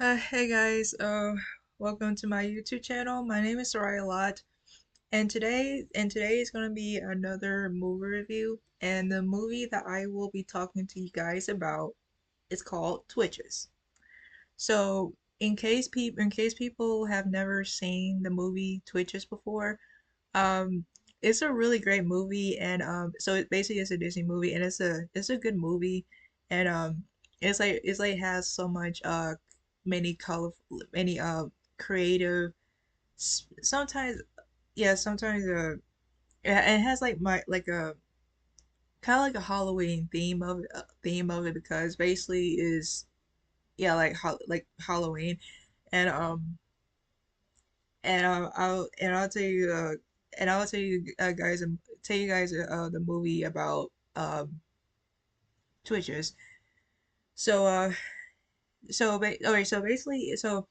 Hey guys, welcome to my YouTube channel. My name is Soraya Lot, and today is gonna be another movie review. And the movie that I will be talking to you guys about is called Twitches. So, in case people have never seen the movie Twitches before, um, it's a really great movie, and so it basically is a Disney movie, and it's a good movie, and it's like has so much many colorful many creative sometimes yeah sometimes it has like my like a kind of like a Halloween theme of it because basically is yeah like Halloween, and I'll tell you I'll tell you guys the movie about Twitches. So okay, so basically so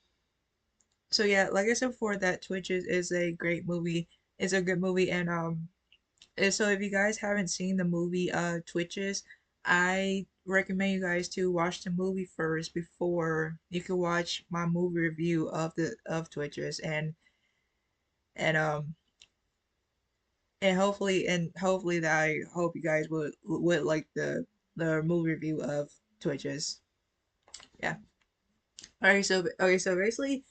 yeah, like I said before, that Twitches is a great movie. It's a good movie, and so if you guys haven't seen the movie Twitches, I recommend you guys to watch the movie first before you can watch my movie review of Twitches, and and hopefully that I hope you guys would like the movie review of Twitches. Yeah. All right, so basically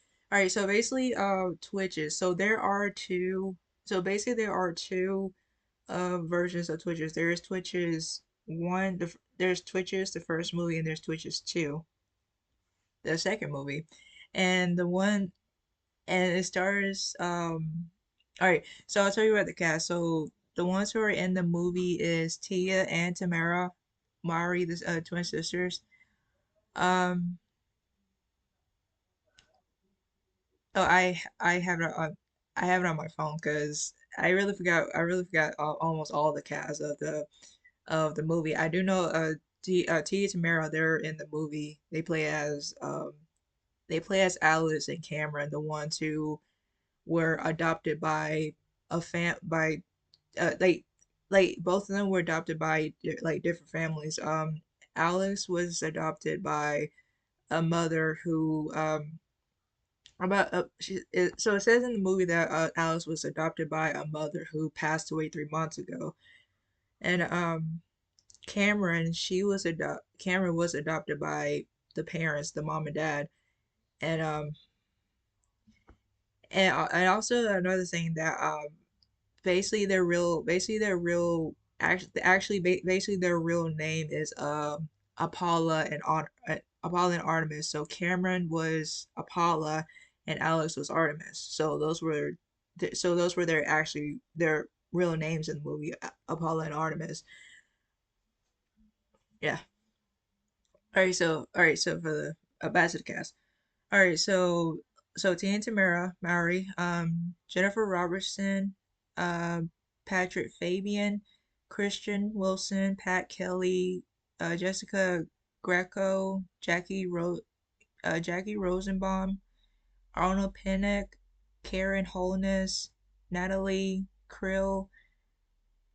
Twitches. So there are two so basically there are two versions of Twitches. There's Twitches one there's Twitches the first movie, and there's Twitches 2, the second movie. And the one and it stars all right, so I'll tell you about the cast. So the ones who are in the movie is Tia and Tamara Mari, the twin sisters. Um oh I have it on I have it on my phone because I really forgot almost all the cast of the movie. I do know Tia Tamara, they're in the movie. They play as Alice and Cameron, the ones who were adopted by a fam by like both of them were adopted by like different families. Alice was adopted by a mother who about so it says in the movie that Alice was adopted by a mother who passed away 3 months ago, and Cameron was adopted by the parents, the mom and dad, and and also another thing that basically their real name is Apollo and Artemis. So Cameron was Apollo and Alex was Artemis. So those were their real names in the movie, Apollo and Artemis. Yeah. All right, so for the back to the cast. All right, so Tina Tamara, Mowry, Jennifer Robertson, Patrick Fabian, Christian Wilson, Pat Kelly, Jessica Greco, Jackie Rosenbaum, Arnold Pinnock, Karen Holness, Natalie Krill,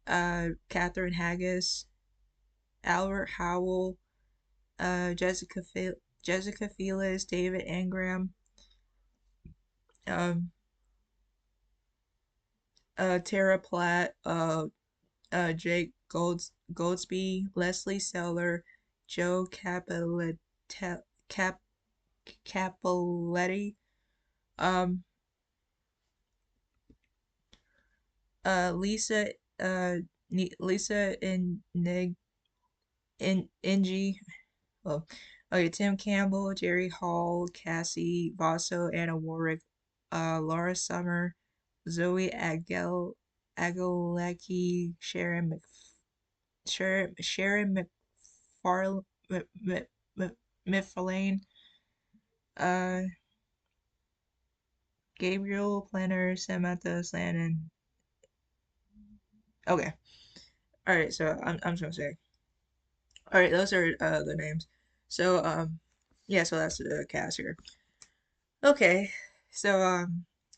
Catherine Haggis, Albert Howell, Jessica Felix, David Ingram, um, Tara Platt, Jake Goldsby, Leslie Seller, Joe Cap Capoletti, um, Lisa Lisa Ng, oh, okay, Tim Campbell, Jerry Hall, Cassie Vaso, Anna Warwick, Laura Summer, Zoe Agelecki, Sharon McFarlane, McFarlane, uh, Gabriel Planner, Samantha Slannon. Okay, all right. So I'm just gonna say, all right. Those are the names. So yeah. So that's the cast here. Okay. So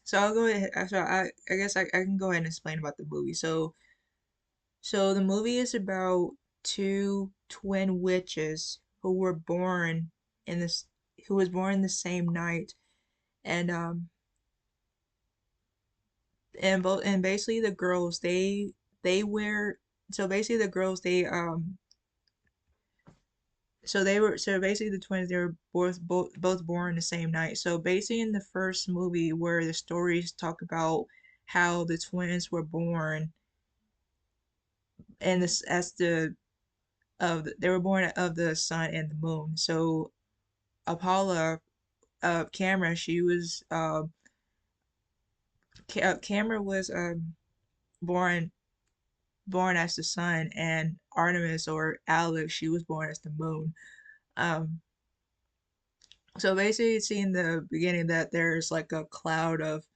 so I'll go ahead. So I guess I can go ahead and explain about the movie. So the movie is about two twin witches who were born in this. who was born the same night, and and basically the girls they wear so basically the girls they so basically the twins they were both born the same night. So basically in the first movie where the stories talk about how the twins were born and this as they were born of the sun and the moon. So Apollo Cameron she was Cameron was born as the sun, and Artemis or Alex she was born as the moon. Um, so basically, you see in the beginning that there's like a cloud of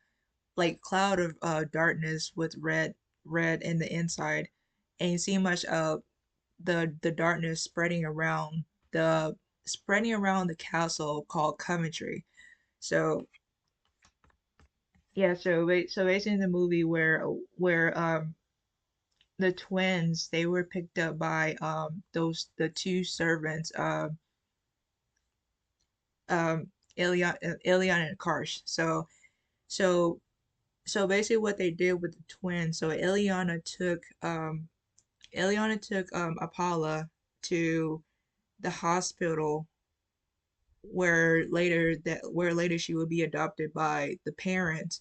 darkness with red in the inside, and you see much of the darkness the spreading around the castle called Coventry. So yeah, so basically in the movie where the twins they were picked up by the two servants Ilion and Karsh. So so basically what they did with the twins, so Ileana took Apollo to the hospital where later she would be adopted by the parents.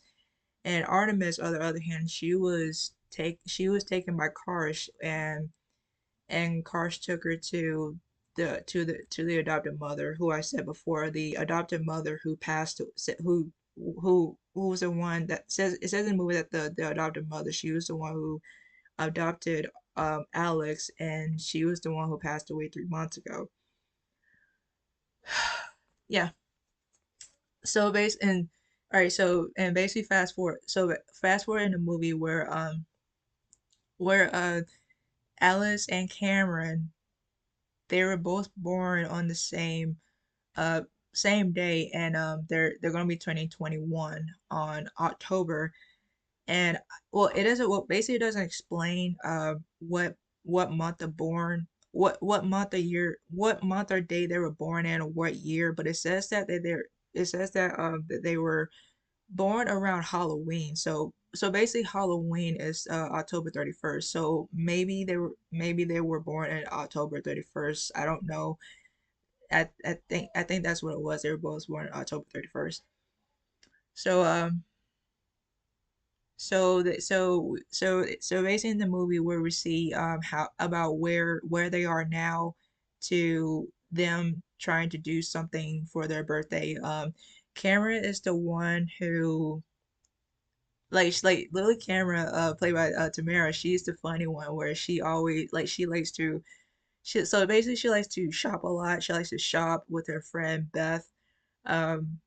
And Artemis, on the other hand, she was taken by Karsh, and Karsh took her to the adopted mother, who I said before, the adopted mother who passed, who was the one that says it says in the movie that the adopted mother she was the one who adopted Alex, and she was the one who passed away 3 months ago. Yeah. So base and all right. So and basically fast forward. So fast forward in the movie where Alice and Cameron they were both born on the uh same day, and they're gonna be turning 21 on October. And well it doesn't well basically it doesn't explain what month of born what month or year what month or day they were born in or what year, but it says that it says that they were born around Halloween. So basically Halloween is October 31st. So maybe they were born in October 31st. I don't know. I think that's what it was. They were both born on October 31st. So so basically in the movie where we see how about where they are now to them trying to do something for their birthday. Cameron is the one who like Lily Camera, played by Tamara. She's the funny one where she always she likes to so basically she likes to shop a lot. She likes to shop with her friend Beth. Um,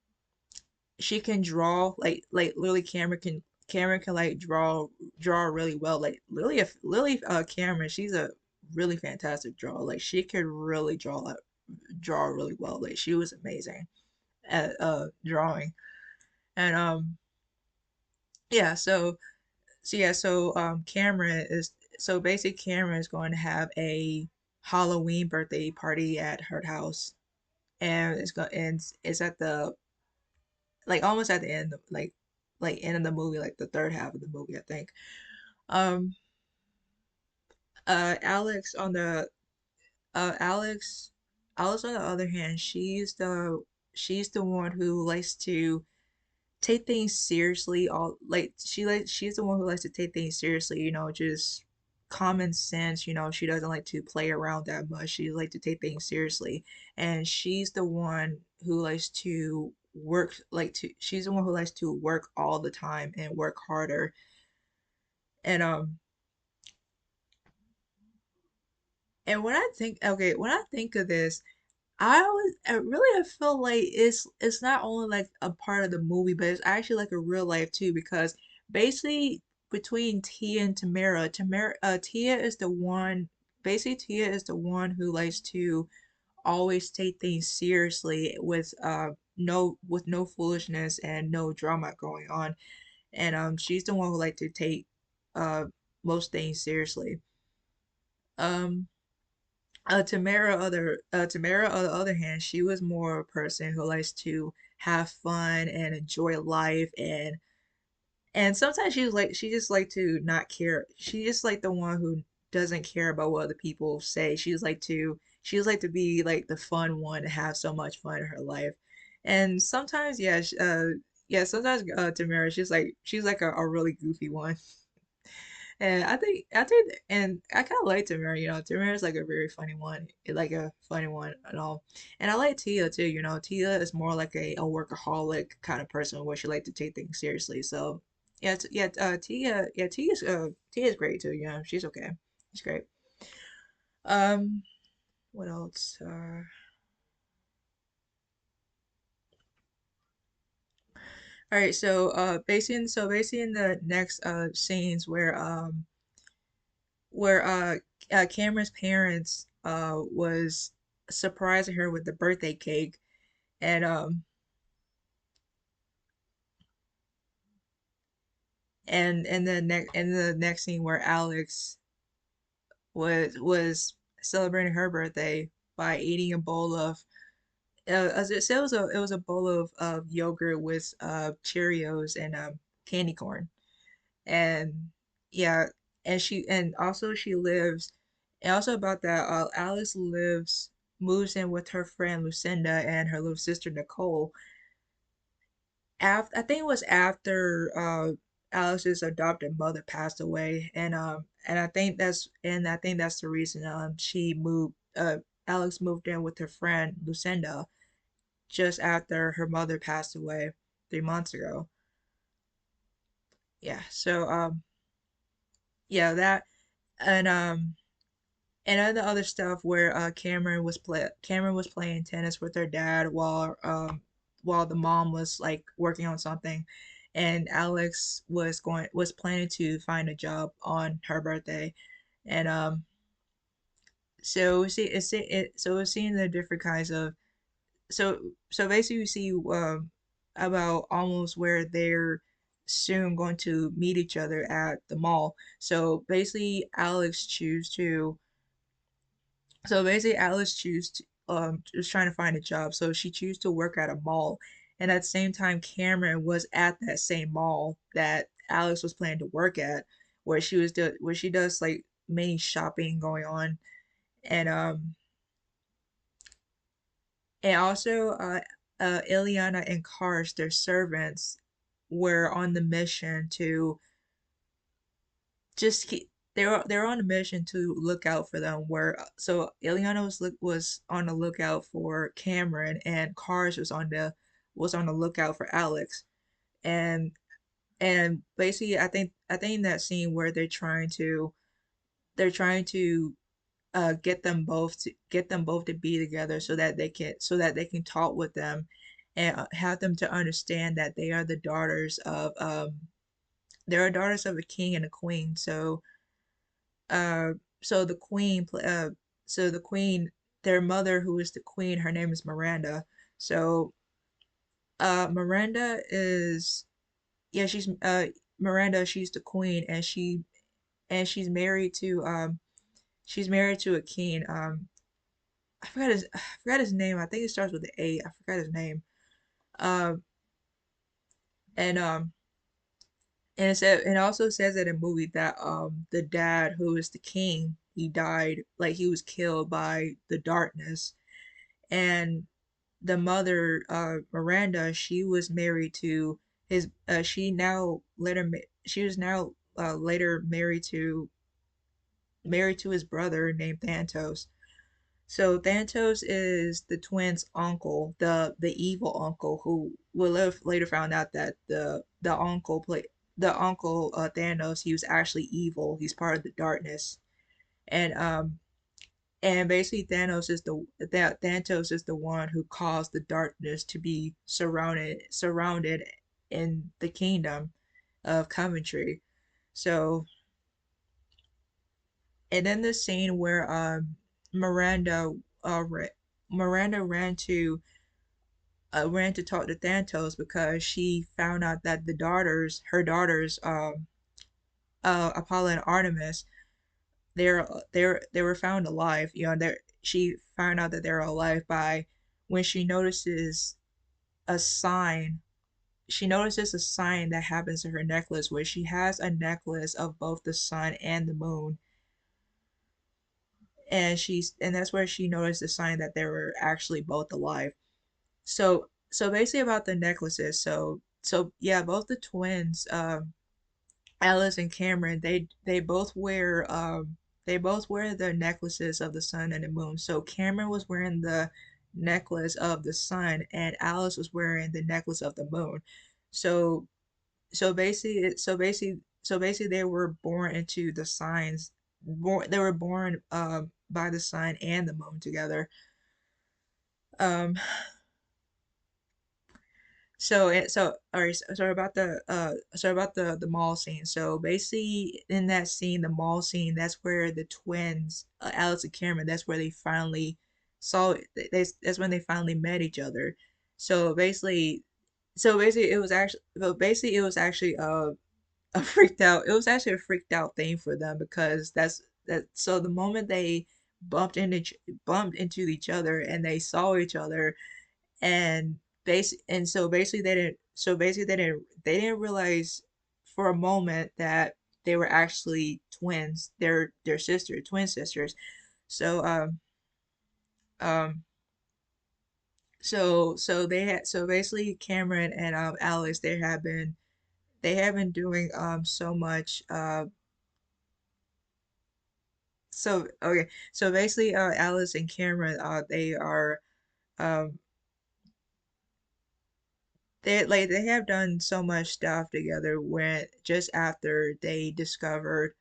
she can draw like Lily Cameron can like draw really well. Like Lily Cameron, she's a really fantastic drawer. Like she could really draw really well. Like she was amazing at drawing. And yeah, Cameron is so basically Cameron is going to have a Halloween birthday party at her house, and it's at the like almost at the end like end of the movie, like the third half of the movie, I think. Um, Alex on the uh Alex Alex on the other hand, she's the one who likes to take things seriously. All she's the one who likes to take things seriously, just common sense. She doesn't like to play around that much. She like to take things seriously, and she's the one who likes to she's the one who likes to work all the time and work harder. And when I think when I think of this, I really I feel like it's not only like a part of the movie, but it's actually like a real life too, because basically between Tia and Tia is the one basically Tia is the one who likes to always take things seriously with no foolishness and no drama going on. And she's the one who like to take uh most things seriously. Um Tamara, on the other hand, she was more a person who likes to have fun and enjoy life, and sometimes she just like to not care. She just like the one who doesn't care about what other people say. She just like to be like the fun one to have so much fun in her life. And sometimes, yeah, sometimes Tamara, she's like a really goofy one. And and I kind of like Tamara. You know, Tamara's like a very funny one, like a funny one and all. And I like Tia too. You know, Tia is more like a workaholic kind of person where she like to take things seriously. So yeah, Tia's great too. You know, she's okay. She's great. Um, what else? All right. Basically in the next scenes where Cameron's parents was surprising her with the birthday cake, and in the next scene where Alex was celebrating her birthday by eating a bowl of as it said, it was a bowl of yogurt with Cheerios and candy corn. And yeah, and also she lives, and also about that, Alice moves in with her friend Lucinda and her little sister Nicole. After I think it was after Alice's adopted mother passed away, and I think that's the reason she moved Alex moved in with her friend Lucinda just after her mother passed away 3 months ago. Yeah, so yeah, that and and the other stuff where Cameron was playing tennis with her dad while the mom was like working on something, and Alex was planning to find a job on her birthday, and so we see so we're seeing the different kinds of so basically we see about almost where they're soon going to meet each other at the mall. So basically Alice choose to was trying to find a job, so she chose to work at a mall. And at the same time, Cameron was at that same mall that Alice was planning to work at, where she does like many shopping going on, and also Ileana and Karsh, their servants, were on the mission to just keep they're on a mission to look out for them where so Ileana was on the lookout for Cameron and Cars was on the lookout for Alex and basically I think in that scene where they're trying to get them both to be together so that they can talk with them and have them to understand that they are daughters of a king and a queen. Uh, so the queen, so the queen, their mother, who is the queen, her name is Miranda. So, Miranda is, yeah, Miranda. She's the queen, and she's married to a king. I forgot his name. I think it starts with an A. I forgot his name. Um, and it also says in a movie that the dad who is the king he died like he was killed by the darkness and the mother Miranda she was married to his she was now later married to his brother named Thantos. So Thantos is the twins' uncle, the evil uncle who will later found out that the uncle Thanos he was actually evil. He's part of the darkness, and basically Thanos is the one who caused the darkness to be surrounded in the kingdom of Coventry. So and then the scene where Miranda uh Miranda ran to talk to Thanos because she found out that her daughters, Apollo and Artemis, they were found alive. You know, she found out that they're alive by when a sign she notices a sign that happens to her necklace where she has a necklace of both the sun and the moon, and that's where she noticed the sign that they were actually both alive. So basically about the necklaces, so yeah, both the twins, Alice and Cameron, they both wear the necklaces of the sun and the moon. So Cameron was wearing the necklace of the sun and Alice was wearing the necklace of the moon. So so basically they were born into the signs. They were born by the sun and the moon together. Um all right, sorry about the mall scene. So basically in that scene, the mall scene, that's where the twins, Alex and Cameron, that's where they finally saw that's when they finally met each other. So basically it was actually a freaked out it was actually a freaked out thing for them because so the moment they bumped into each other and they saw each other, and so basically they didn't realize for a moment that they were actually twins. They're twin sisters. So um so basically Cameron and Alice, they have been doing so much so okay, so basically Alice and Cameron, um they have done so much stuff together when just after they discovered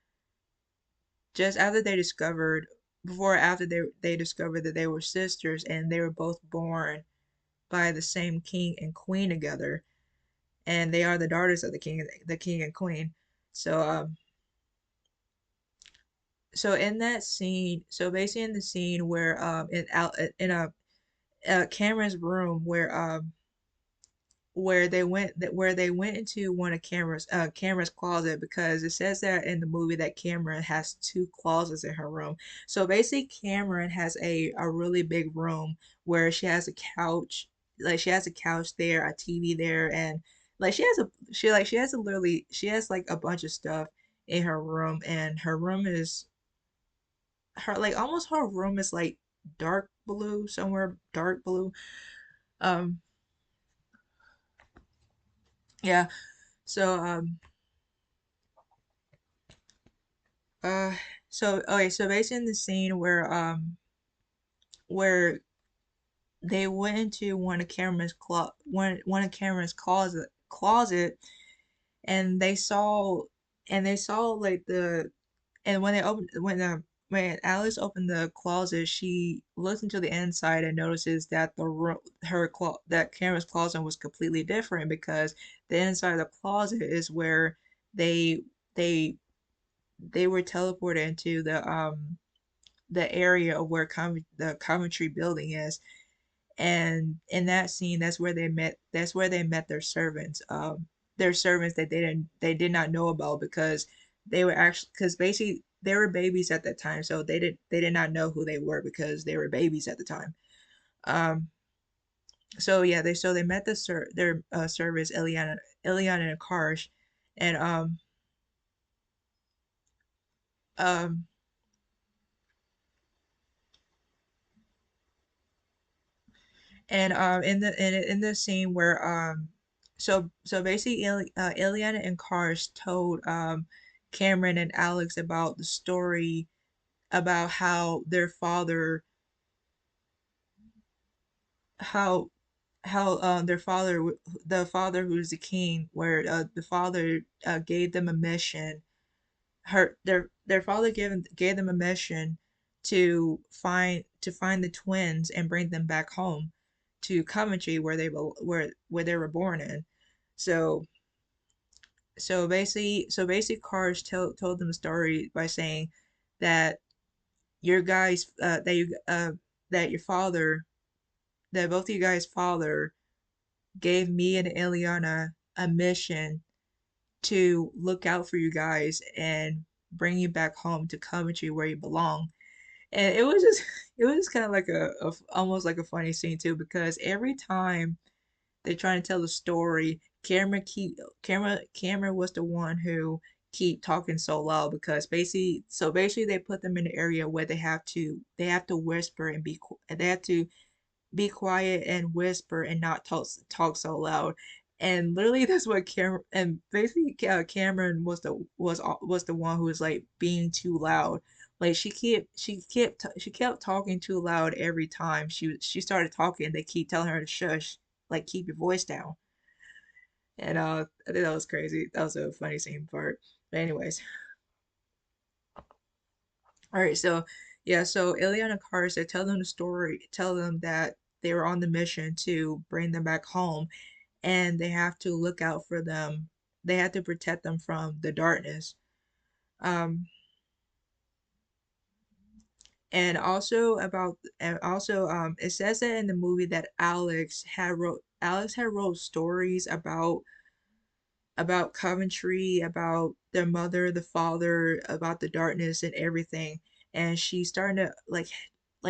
before after they discovered that they were sisters and they were both born by the same king and queen together, and they are the daughters of the king and queen. So so in that scene, so basically in the scene where in a Cameron's room where they went into one of Cameron's closet, because it says that in the movie that Cameron has two closets in her room. So basically Cameron has a really big room where she has a couch there, a TV there, and like she has like a bunch of stuff in her room, and her room is like dark blue, somewhere dark blue. Um yeah. So Uh, so okay, so basically in the scene where they went into one of Cameron's closet, and they saw like the and when they opened when Alice opened the closet, she looked into the inside and notices that that Cameron's closet was completely different, because the inside of the closet is where they they they were teleported into the area of where the Coventry building is, and in that scene, That's where they met their servants that they did not know about, because because basically they were babies at that time, so they did not know who they were because they were babies at the time. Um, so yeah, they met their servants, Eliana and Karsh, and um and in the scene where so basically Ileana and Kars told Cameron and Alex about the story about how their father the father who's the king, where the father gave them a mission. Their father gave them a mission to find the twins and bring them back home to Coventry, where they were born in. So so basically Cars told them the story by saying that your guys that your father that both of you guys' father gave me and Eliana a mission to look out for you guys and bring you back home to Coventry where you belong. And it was just it was just kind of like almost like a funny scene too, because every time they're trying to tell the story, Cameron was the one who keep talking so loud, because basically they put them in an area where they have to whisper and they have to be quiet and whisper and not talk so loud. And literally that's what Cameron, and basically Cameron was the one who was like being too loud. Like she kept talking too loud every time she started talking. They keep telling her to shush, like keep your voice down. And I think that was crazy. That was a funny scene part. But anyways, all right. So yeah, so Ileana Cars, they tell them the story, tell them that they were on the mission to bring them back home, and they have to look out for them. They have to protect them from the darkness. Um, and also it says that in the movie that Alex had wrote stories about Coventry, about their mother, the father, about the darkness and everything. And she's starting to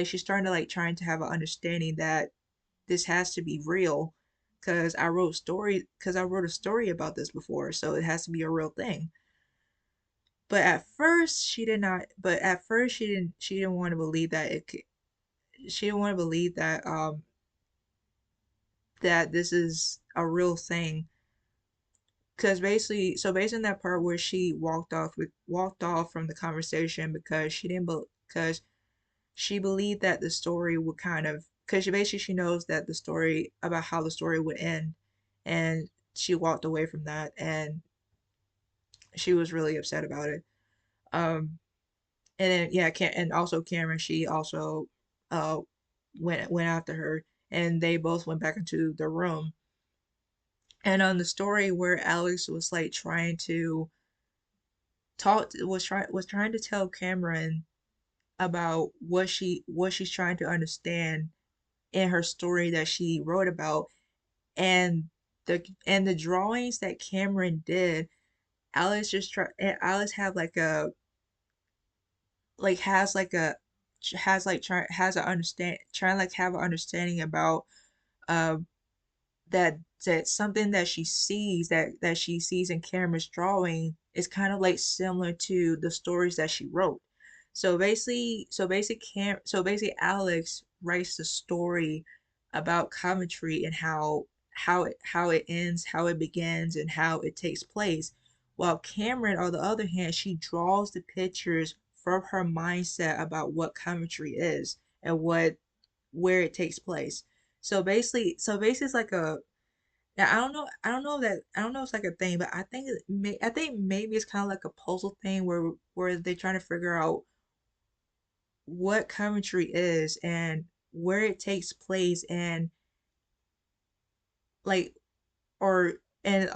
she's starting to like trying to have an understanding that this has to be real, because I wrote a story about this before, so it has to be a real thing. But at first she didn't want to believe that she didn't want to believe that this is a real thing, because based on that part where she walked off from the conversation, because she believed that the story would kind of, because she knows that the story about how the story would end, and she walked away from that, and she was really upset about it. um and then yeah, and also Cameron, she also uh went after her, and they both went back into the room. And on the story where Alex was like trying to was trying to tell Cameron about what she's trying to understand in her story that she wrote about, and the drawings that Cameron did, Alice had like a like has like a has like try has a understand trying like have an understanding about um that something that she sees in Cameron's drawing is kind of like similar to the stories that she wrote. So basically Alex writes the story about Coventry, and how it ends, how it begins, and how it takes place. While Cameron, on the other hand, she draws the pictures from her mindset about what Coventry is, and where it takes place. So basically it's like a, yeah, I don't know if it's like a thing, but I think maybe it's kind of like a puzzle thing where they're trying to figure out what Coventry is and where it takes place, and like or and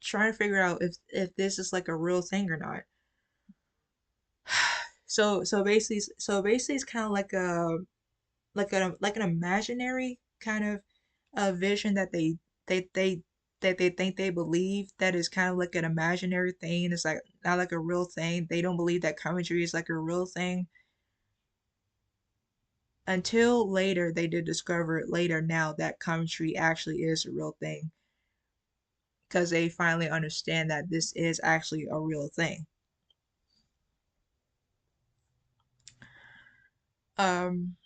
trying to figure out if this is like a real thing or not. So basically it's kind of like an imaginary kind of a vision they they they think they believe that is kind of like an imaginary thing. It's like not like a real thing. They don't believe that commentary is like a real thing, until later they did discover it later now that commentary actually is a real thing, because they finally understand that this is actually a real thing. um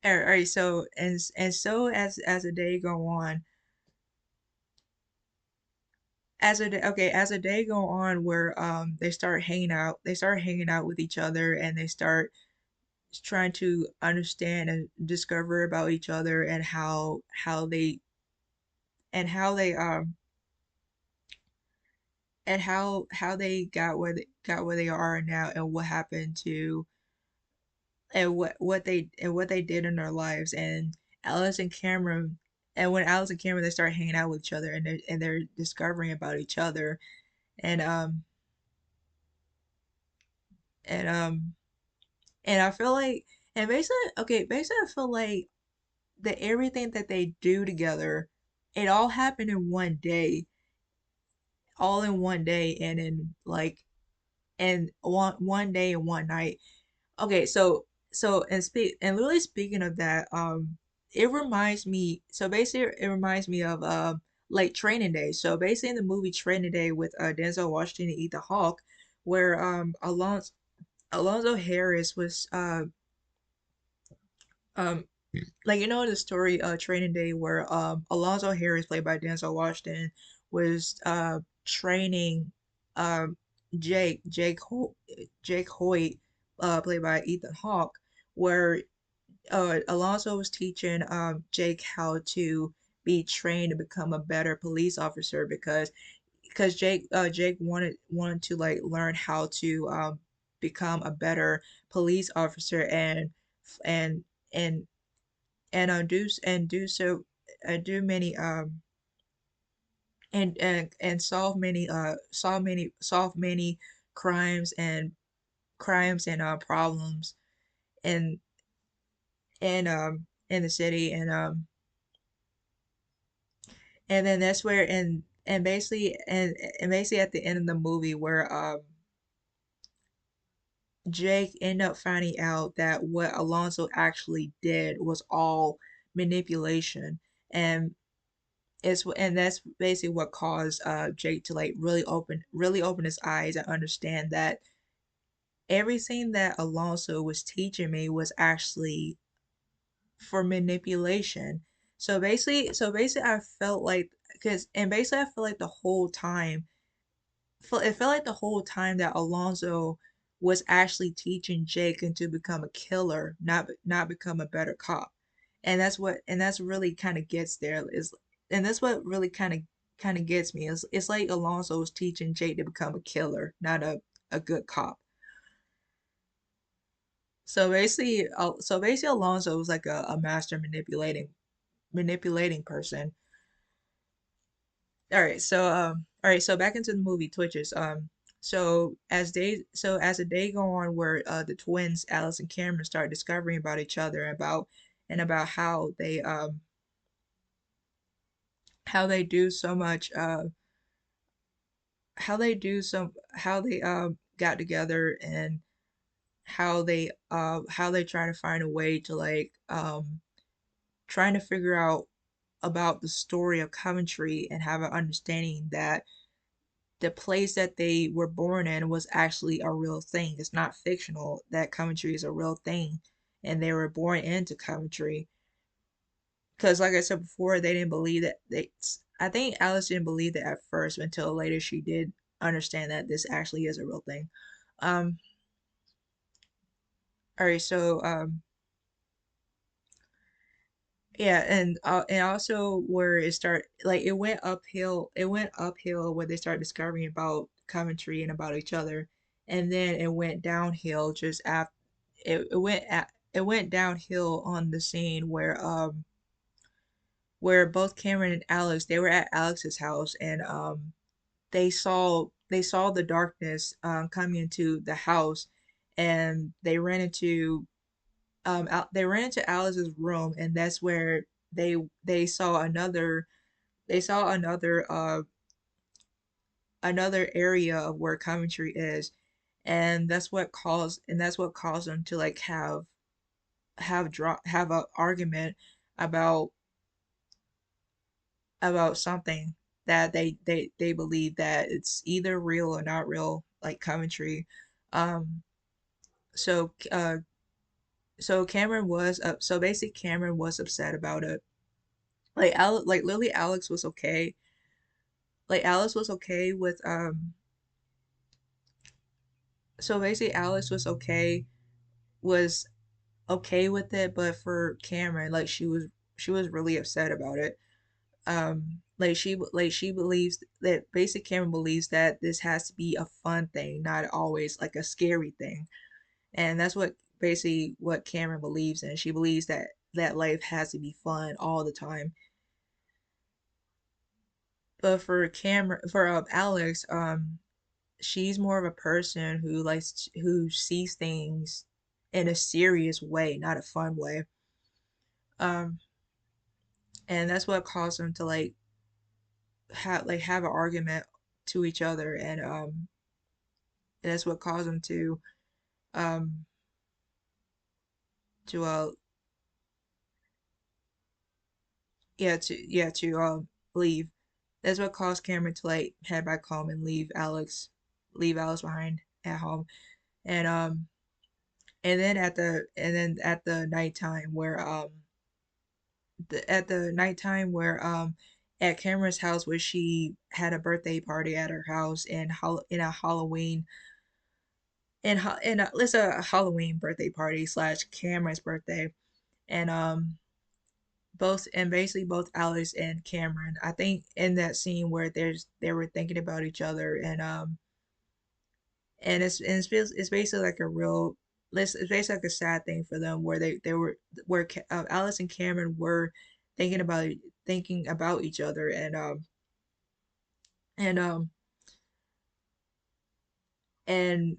all right, so so as a day go on, as a day go on, where they start hanging out with each other, and they start trying to understand and discover about each other, and how they and how they got where they are now, and what happened to and what they did in their lives. And Alice and Cameron and when Alice and Cameron, they start hanging out with each other, and they're discovering about each other. And um and um and I feel like, and basically I feel like that everything that they do together, it all happened in one day, all in one day, and in like and one day and one night. Okay, so and literally speaking of that, it reminds me. So basically, it reminds me of like Training Day. So basically, in the movie Training Day with Denzel Washington and Ethan Hawke, where Alonzo Harris was um like the story Training Day where Alonzo Harris played by Denzel Washington was training um Jake Hoyt played by Ethan Hawke, where Alonzo was teaching Jake how to be trained to become a better police officer because Jake wanted to like learn how to become a better police officer and and do so do many and solve many crimes and problems in in the city and then that's where and basically at the end of the movie where Jake ended up finding out that what Alonso actually did was all manipulation and and that's basically what caused Jake to like really open his eyes and understand that everything that Alonso was teaching me was actually for manipulation. So basically I felt like because and basically I feel like the whole time it felt like the whole time that Alonso was actually teaching Jake and to become a killer, not become a better cop. And that's really kind of gets there is and that's what really kind of gets me is it's like Alonso was teaching Jake to become a killer, not a good cop. So basically Alonso was like a master manipulating person. All right, so back into the movie Twitches. So as the day go on where the twins Alice and Cameron start discovering about each other about how they do so much how they got together and how they try to find a way to like trying to figure out about the story of Coventry and have an understanding that the place that they were born in was actually a real thing. It's not fictional, that Coventry is a real thing. And they were born into Coventry. Because, like I said before, they didn't believe that. I think Alice didn't believe that at first until later she did understand that this actually is a real thing. Um, all right, so yeah, and also where it start like it went uphill where they started discovering about Coventry and about each other, and then it went downhill just after it went downhill on the scene where both Cameron and Alex they were at Alex's house and they saw the darkness coming into the house and they ran into Alice's room and that's where they they saw another they saw another area of where Coventry is and that's what caused them to like have a argument about something that they believe that it's either real or not real like Coventry. um so Cameron was up so basically Cameron was upset about it. Like Lily Alex was okay. Like Alice was okay with so basically Alice was okay with it, but for Cameron, like she was really upset about it. Like she believes that basic Cameron believes that this has to be a fun thing, not always like a scary thing. And that's what basically what Cameron believes in. She believes that life has to be fun all the time. But for Cameron, for Alex, she's more of a person who sees things in a serious way, not a fun way. Um, and that's what caused them to have an argument to each other, And that's what caused him um to leave. That's what caused Cameron to like head back home and leave Alex behind at home. And and then at the nighttime where at the nighttime where at Cameron's house where she had a birthday party at her house in a Halloween in a it's a Halloween birthday party slash Cameron's birthday. And basically both Alex and Cameron, I think in that scene where they were thinking about each other. And it's basically like a real it's basically like a sad thing for them where they were where Alice and Cameron were thinking about thinking about each other. And and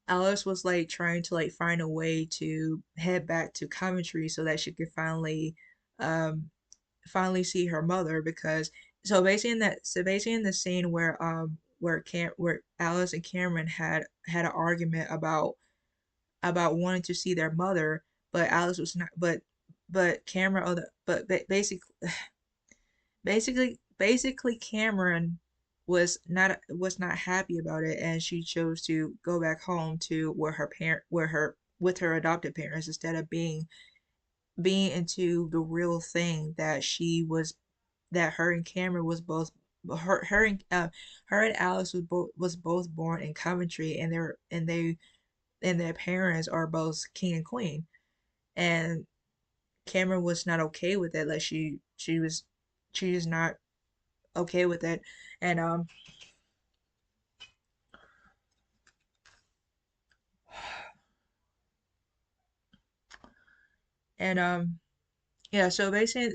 Alice was like trying to like find a way to head back to Coventry so that she could um finally see her mother. Because so basically in the scene where Alice and Cameron had an argument about wanting to see their mother, but Alice was not but Cameron basically Cameron was not happy about it, and she chose to go back home to where her with her adopted parents instead of being into the real thing that she was that her and Cameron was both her and Alice was both born in Coventry, and their parents are both king and queen. And Cameron was not okay with it. Like she was not okay with it. And and yeah, so basically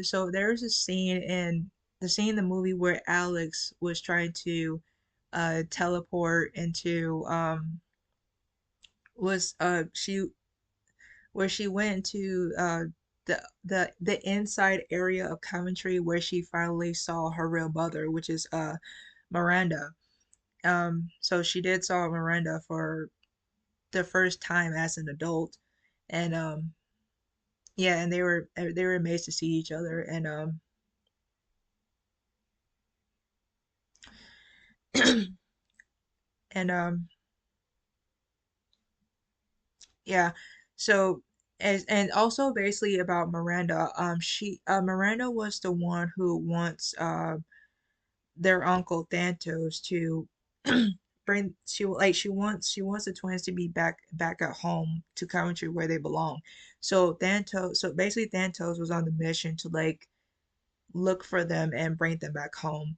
so there's a scene in the movie where Alex was trying to teleport into was she where she went to the inside area of Coventry where she finally saw her real mother, which is Miranda. So she did saw Miranda for the first time as an adult. And yeah, and they were amazed to see each other. And yeah, so and also basically about Miranda, she Miranda was the one who wants their uncle Thantos to she wants the twins to be back at home to Coventry where they belong. So basically Thantos was on the mission to like look for them and bring them back home.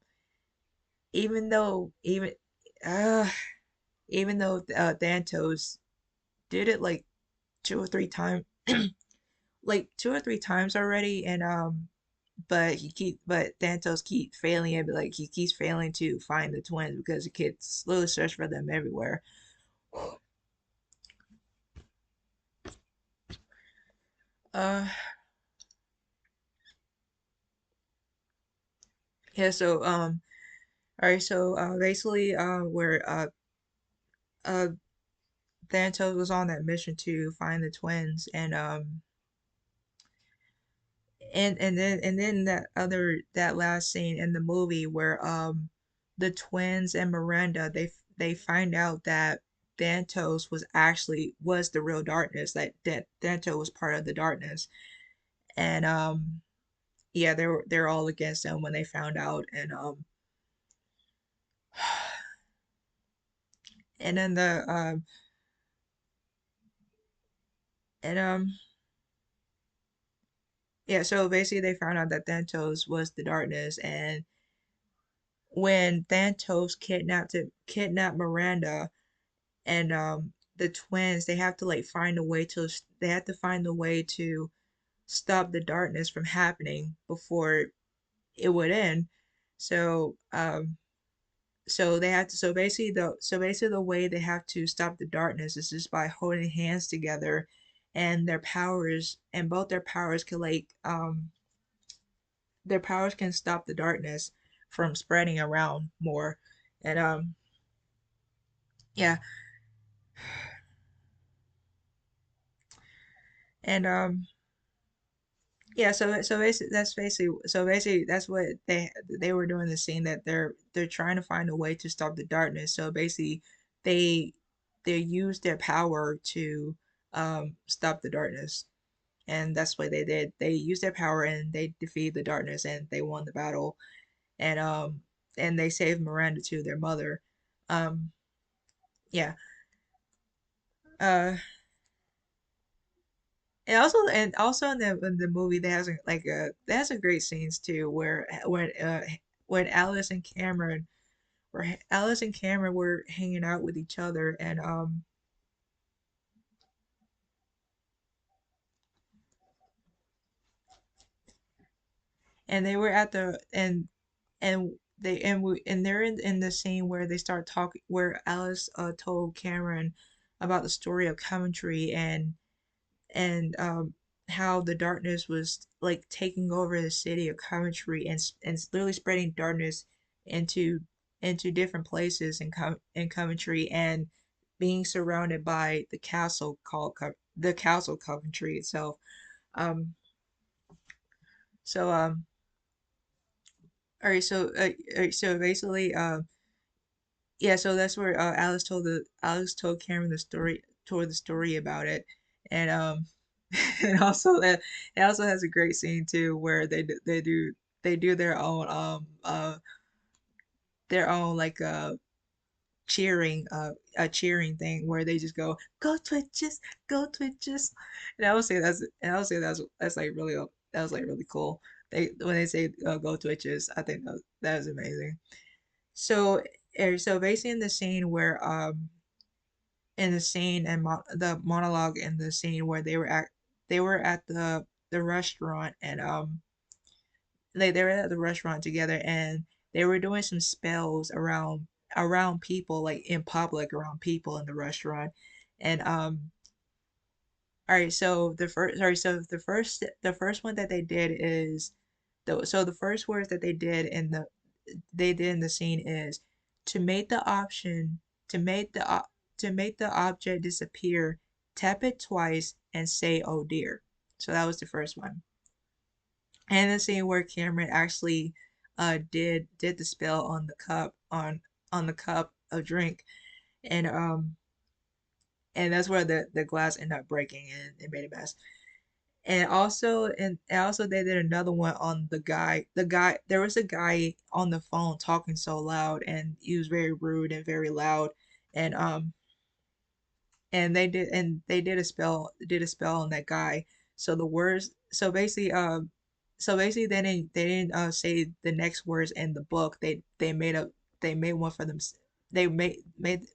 Even though uh even though Thantos did it like two or three times like two or three times already. And but Thantos keep failing it, but like he keeps failing to find the twins because the kids slowly search for them everywhere. Uh, yeah. All right. So basically, where uh Thanatos was on that mission to find the twins. And then that last scene in the movie where the twins and Miranda they find out that Thanatos was the real darkness, that Thanatos was part of the darkness. And yeah, they're all against him when they found out. And then the and yeah, so basically they found out that Thanatos was the darkness. And when Thanatos kidnapped Miranda and the twins, they have to find a way to stop the darkness from happening before it would end. So so basically the way they have to stop the darkness is just by holding hands together, and both their powers can their powers can stop the darkness from spreading around more. And Yeah, and yeah, so basically that's what they were doing the scene that they're trying to find a way to stop the darkness. So basically they they use their power to stop the darkness. And that's what they did. They used their power and they defeated the darkness and they won the battle. And they saved Miranda too, their mother. Um yeah. Uh and also in the movie they has they has some great scenes too where when Alice and Cameron were hanging out with each other and they were at the and they're in the scene where they start talking where Alice told Cameron about the story of Coventry and how the darkness was like taking over the city of Coventry and literally spreading darkness into into different places in Coventry and being surrounded by the castle the castle Coventry itself. Um, so all right, so basically yeah, so that's where Alice told Cameron the story about it, and and also that it also has a great scene too where they do their own like cheering a cheering thing where they just go Twitches, and I would say that's like really that was like really cool. They when they say go Twitches, I think that is amazing. So so basically in the scene where in the scene and the monologue in the scene where they were at the restaurant and they were at the restaurant together and they were doing some spells around people like in public around people in the restaurant and all right so the first one that they did is the first words that they did in the scene is to make the option to make to make the object disappear, tap it twice and say oh dear. So that was the first one. And the scene where Cameron actually did the spell on the cup on the cup of drink and and that's where the glass ended up breaking and it made a mess. And also they did another one on the guy there was a guy on the phone talking so loud and he was very rude and very loud and and they did a spell on that guy. So the words so basically they didn't say the next words in the book. They made one for them. They made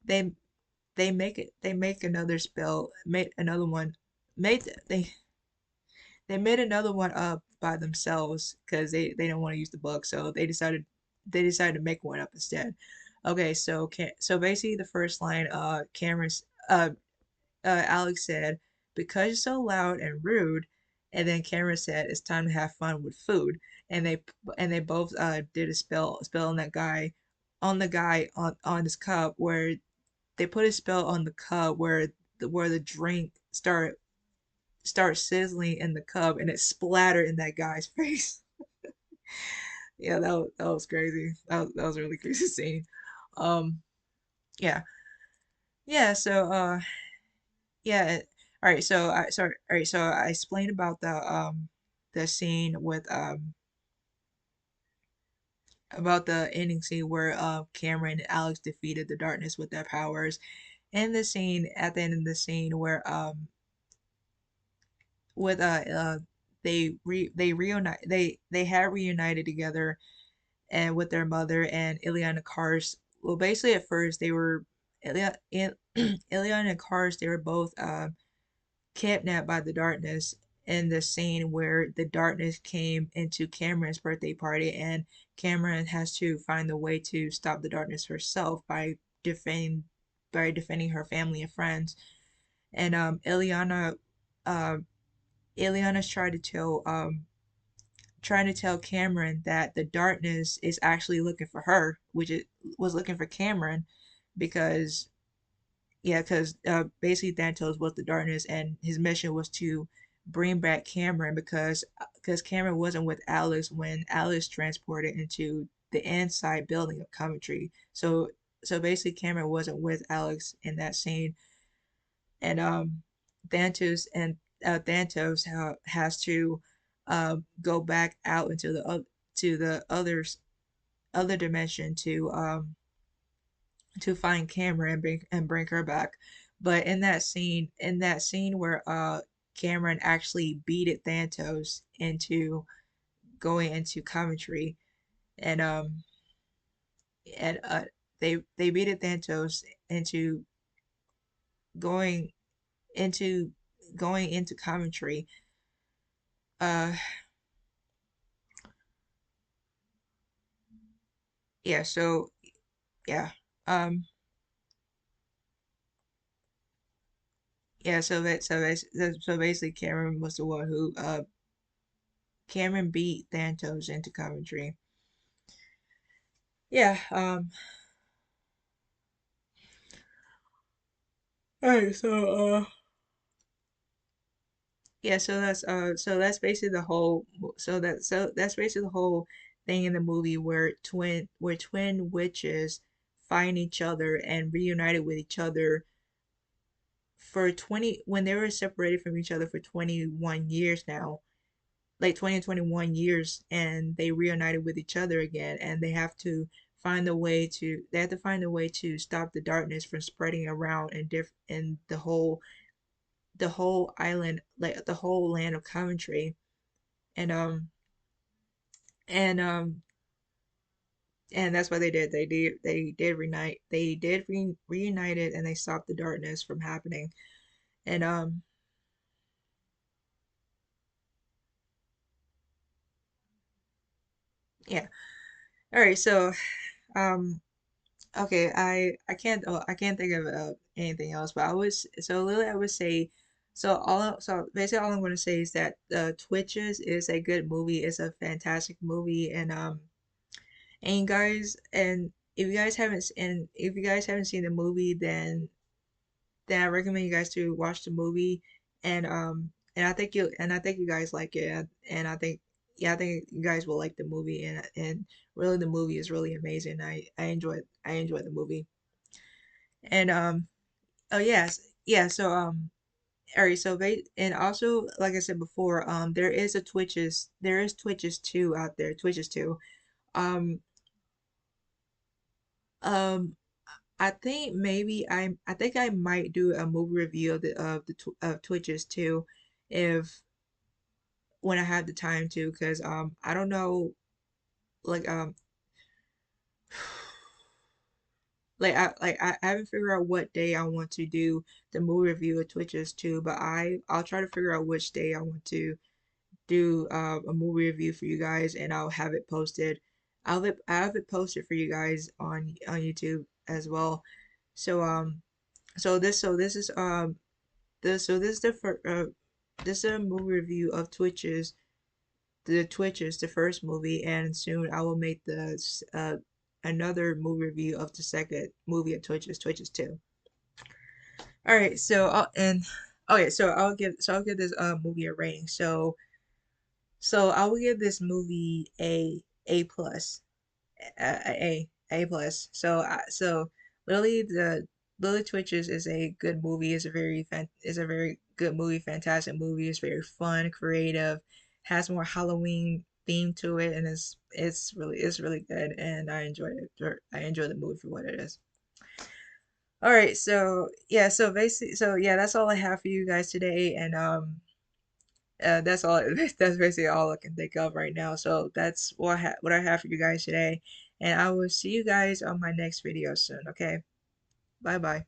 they they make another spell, made another one, made they made another one up by themselves because they didn't want to use the book, so they decided to make one up instead. Okay, so so basically the first line, Alex said, "Because you're so loud and rude," and then Cameron said, "It's time to have fun with food." And they both did a spell on that guy, on the guy on his cup where they put a spell on the cup where the drink start sizzling in the cup and it splattered in that guy's face. Yeah, that was crazy. That was a really crazy scene. Um, yeah, yeah. So, yeah. All right. All right. So I explained the scene with about the ending scene where Cameron and Alex defeated the darkness with their powers, and the scene at the end of the scene where with they reunite they had reunited together and with their mother and Ileana Kars. Well, basically at first they were Ileana and Kars. They were both kidnapped by the darkness in the scene where the darkness came into Cameron's birthday party, and Cameron has to find the way to stop the darkness herself defending by defending her family and friends. And uh, Ileana's trying to tell Cameron that the darkness is actually looking for her, which it was looking for Cameron, because yeah, because basically Thanatos was the darkness, and his mission was to bring back Cameron because Cameron wasn't with Alice when Alice transported into the inside building of Coventry. So basically Cameron wasn't with Alex in that scene, and Thanatos and Thanatos has to go back out into the other dimension to find Cameron and bring her back. But in that scene where Cameron actually beated Thanatos into going into Coventry, and and they beated Thanatos into going into going into Coventry. Uh yeah, so yeah. Um yeah, so basically Cameron was the one who Cameron beat Thanatos into Coventry. Yeah, alright, yeah, so that's basically the whole that's basically the whole thing in the movie where twin witches find each other and reunited with each other for 20 when they were separated from each other for 21 years now, like 20 and 21 years, and they reunited with each other again, and they have to find a way to stop the darkness from spreading around in the whole island, like the whole land of Coventry. And and and that's what they did. They did reunite. Reunited, and they stopped the darkness from happening. And yeah. All right. So um okay, I can't think of anything else, but Lily, I would say, so basically all I'm going to say is that Twitches is a good movie. It's a fantastic movie, and guys, and if you guys haven't seen the movie, then I recommend you guys to watch the movie, and I think you guys like it, and I think you guys will like the movie, and really the movie is really amazing. I enjoyed the movie, and oh yes, yeah. So alright, and also like I said before, there is Twitches 2 out there, Twitches 2. Um um I think I might do a movie review of Twitches too, if when I have the time to, because I don't know, like I haven't figured out what day I want to do the movie review of Twitches too, but I'll try to figure out which day I want to do a movie review for you guys, and I'll have it posted. I'll have it posted for you guys on YouTube as well. So this is this is the this is a movie review of Twitches, the first movie, and soon I will make another movie review of the second movie of Twitches 2. All right, I'll give this movie a rating. So I will give this movie A plus, a plus. Lily the Lily Twitches is a good movie. Is a very good movie, fantastic movie. It's very fun, creative, has more Halloween theme to it, and it's really good. And I enjoyed it. I enjoy the movie for what it is. All right, that's all I have for you guys today, and that's all. That's basically all I can think of right now. So that's what I have for you guys today, and I will see you guys on my next video soon. Okay, bye bye.